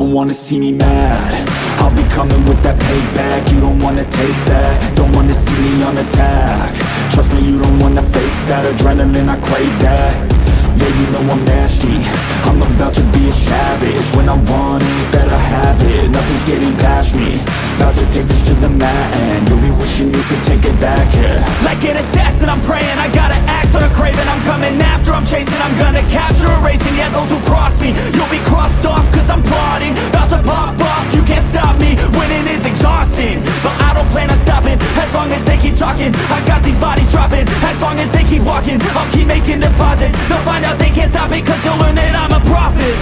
don't wanna see me mad. I'll be coming with that payback. You don't wanna taste that, don't wanna see me on attack. Trust me, you don't wanna face that. Adrenaline, I crave that. Yeah, you know I'm nasty. I'm about to be a savage. When I want it, better have it. Nothing's getting past me. About to take this to the mat, and you'll be wishing you could take it back, yeah. Like an assassin, I'm praying. I gotta act on a craving. I'm coming after, I'm chasing. I'm gonna capture, erasing. Yeah, those who cross me, you'll be crossed off, cause I'm plotting. About to pop off, you can't stop me. Winning is exhausting, but I don't plan on stopping. As long as they keep talking, I got these bodies dropping. As long as they keep walking, I'll keep making deposits. They'll find out they can't stop it, cause they'll learn that I'm a prophet.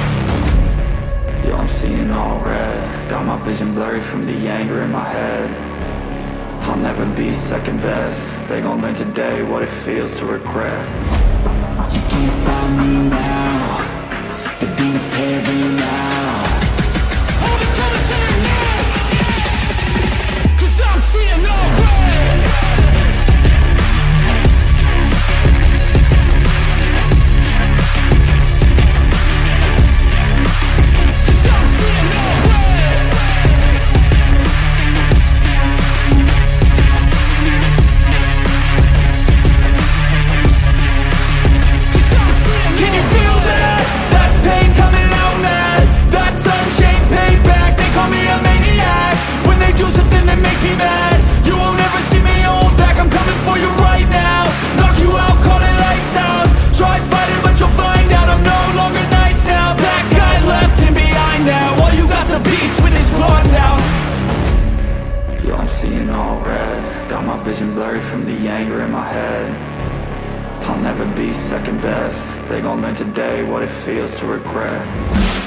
Yo, I'm seeing all red. Got my vision blurry from the anger in my head. I'll never be second best. They gon' learn today what it feels to regret. You can't stop me now. The demons tearing out. Hold it to the center now, cause I'm seeing all red. Vision blurry from the anger in my head. I'll never be second best. They gon' learn today what it feels to regret.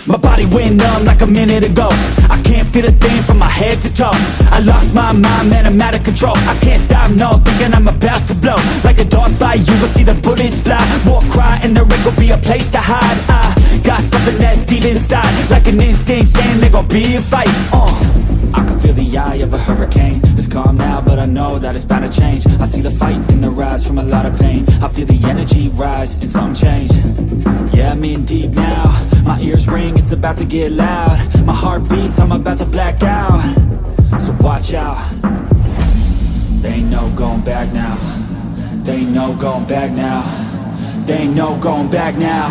My body went numb like a minute ago. I can't feel a thing from my head to toe. I lost my mind, man, I'm out of control. I can't stop, no, thinking I'm about to blow. Like a dog fight, you will see the bullets fly. War cry and there ain't gon' be a place to hide. I got something that's deep inside, like an instinct saying there gon' be a fight. I can feel the eye of a hurricane. It's calm now, but I know that it's bound to change. I see the fight in the rise from a lot of pain. I feel the energy rise and something change. Yeah, I'm in deep now. My ears ring, it's about to get loud. My heart beats, I'm about to black out. So watch out. They ain't no going back now. They ain't no going back now. They ain't no going back now.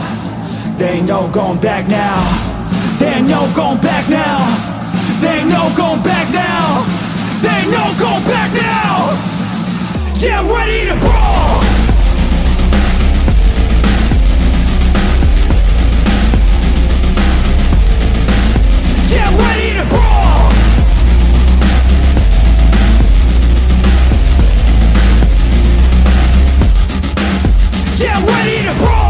They ain't no going back now. They ain't no going back now. They ain't no going back now. They ain't no going back now. Yeah, I'm ready to brawl. Yeah, I'm ready to brawl. Yeah, I'm ready to brawl.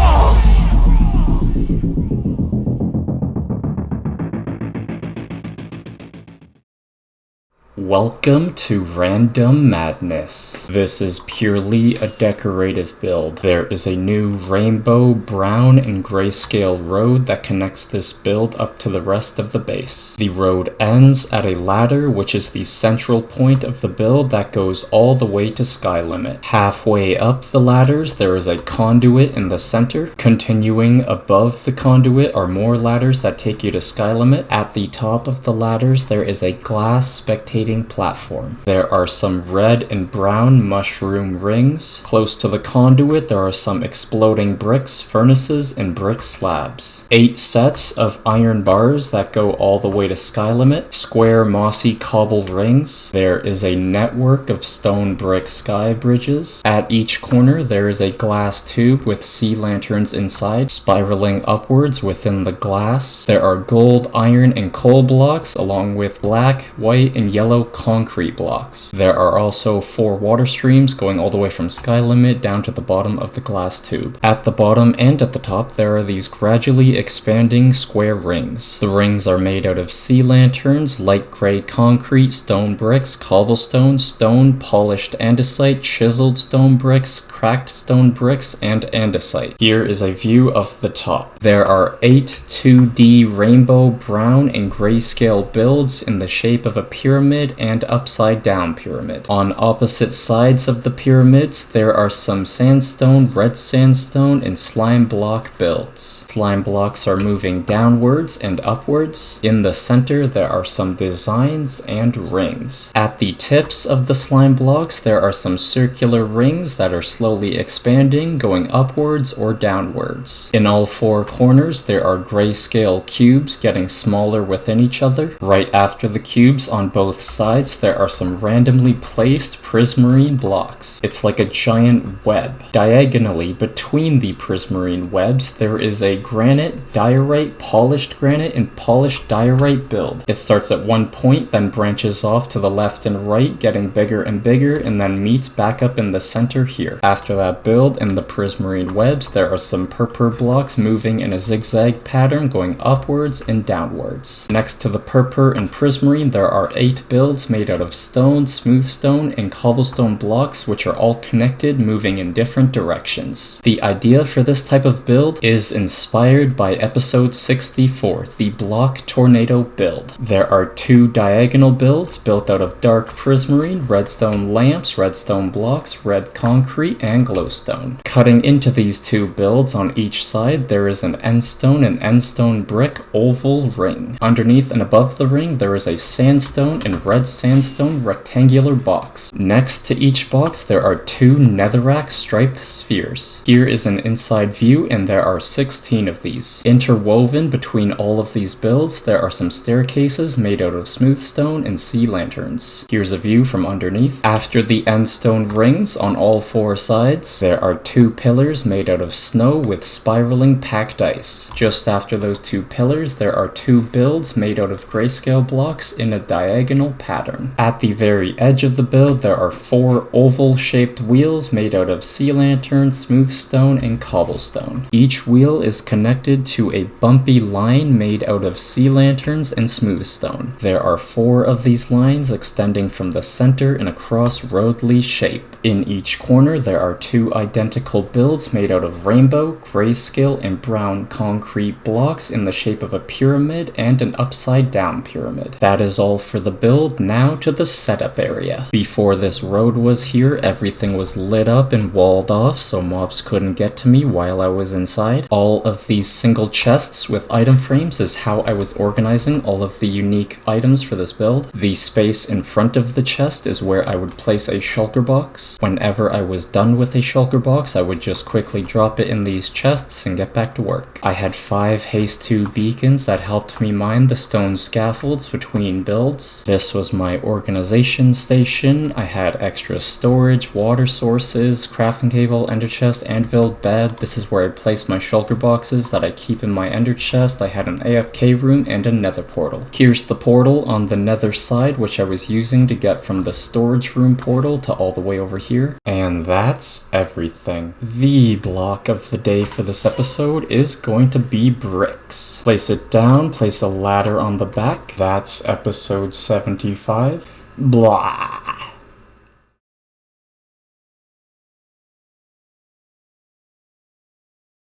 Welcome to Random Madness. This is purely a decorative build. There is a new rainbow, brown, and grayscale road that connects this build up to the rest of the base. The road ends at a ladder, which is the central point of the build that goes all the way to sky limit. Halfway up the ladders, there is a conduit in the center. Continuing above the conduit are more ladders that take you to sky limit. At the top of the ladders, there is a glass spectating platform. There are some red and brown mushroom rings. Close to the conduit, there are some exploding bricks, furnaces, and brick slabs. 8 sets of iron bars that go all the way to sky limit. Square mossy cobbled rings. There is a network of stone brick sky bridges. At each corner, there is a glass tube with sea lanterns inside, spiraling upwards within the glass. There are gold, iron, and coal blocks, along with black, white, and yellow concrete blocks. There are also 4 water streams going all the way from sky limit down to the bottom of the glass tube. At the bottom and at the top, there are these gradually expanding square rings. The rings are made out of sea lanterns, light gray concrete, stone bricks, cobblestone, stone, polished andesite, chiseled stone bricks, cracked stone bricks, and andesite. Here is a view of the top. There are 8 2D rainbow, brown, and grayscale builds in the shape of a pyramid and upside down pyramid. On opposite sides of the pyramids, there are some sandstone, red sandstone, and slime block builds. Slime blocks are moving downwards and upwards. In the center, there are some designs and rings. At the tips of the slime blocks, there are some circular rings that are slowly expanding, going upwards or downwards. In all four corners, there are grayscale cubes getting smaller within each other. Right after the cubes on both sides, there are some randomly placed prismarine blocks. It's like a giant web. Diagonally between the prismarine webs, there is a granite, diorite, polished granite, and polished diorite build. It starts at one point, then branches off to the left and right, getting bigger and bigger, and then meets back up in the center here. After that build in the prismarine webs, there are some purpur blocks moving in a zigzag pattern going upwards and downwards. Next to the purpur and prismarine, there are 8 builds made out of stone, smooth stone, and cobblestone blocks, which are all connected, moving in different directions. The idea for this type of build is inspired by episode 64, the block tornado build. There are 2 diagonal builds built out of dark prismarine, redstone lamps, redstone blocks, red concrete, and glowstone. Cutting into these 2 builds on each side, there is an endstone and endstone brick oval ring. Underneath and above the ring, there is a sandstone and red sandstone rectangular box. Next to each box, there are 2 netherrack striped spheres. Here is an inside view, and there are 16 of these. Interwoven between all of these builds, there are some staircases made out of smooth stone and sea lanterns. Here's a view from underneath. After the endstone rings on all 4 sides, there are 2 pillars made out of snow with spiraling packed ice. Just after those 2 pillars, there are 2 builds made out of grayscale blocks in a diagonal pattern. At the very edge of the build, there are 4 oval-shaped wheels made out of sea lantern, smooth stone, and cobblestone. Each wheel is connected to a bumpy line made out of sea lanterns and smooth stone. There are 4 of these lines extending from the center in a cross-roadly shape. In each corner, there are 2 identical builds made out of rainbow, grayscale, and brown concrete blocks in the shape of a pyramid and an upside-down pyramid. That is all for the build. Now to the setup area. Before this road was here, everything was lit up and walled off so mobs couldn't get to me while I was inside. All of these single chests with item frames is how I was organizing all of the unique items for this build. The space in front of the chest is where I would place a shulker box. Whenever I was done with a shulker box, I would just quickly drop it in these chests and get back to work. I had 5 haste 2 beacons that helped me mine the stone scaffolds between builds. This was my organization station. I had extra storage, water sources, crafting table, ender chest, anvil, bed. This is where I place my shulker boxes that I keep in my ender chest. I had an AFK room and a nether portal. Here's the portal on the nether side, which I was using to get from the storage room portal to all the way over here. And that's everything. The block of the day for this episode is going to be bricks. Place it down, place a ladder on the back. That's episode 75. Blah.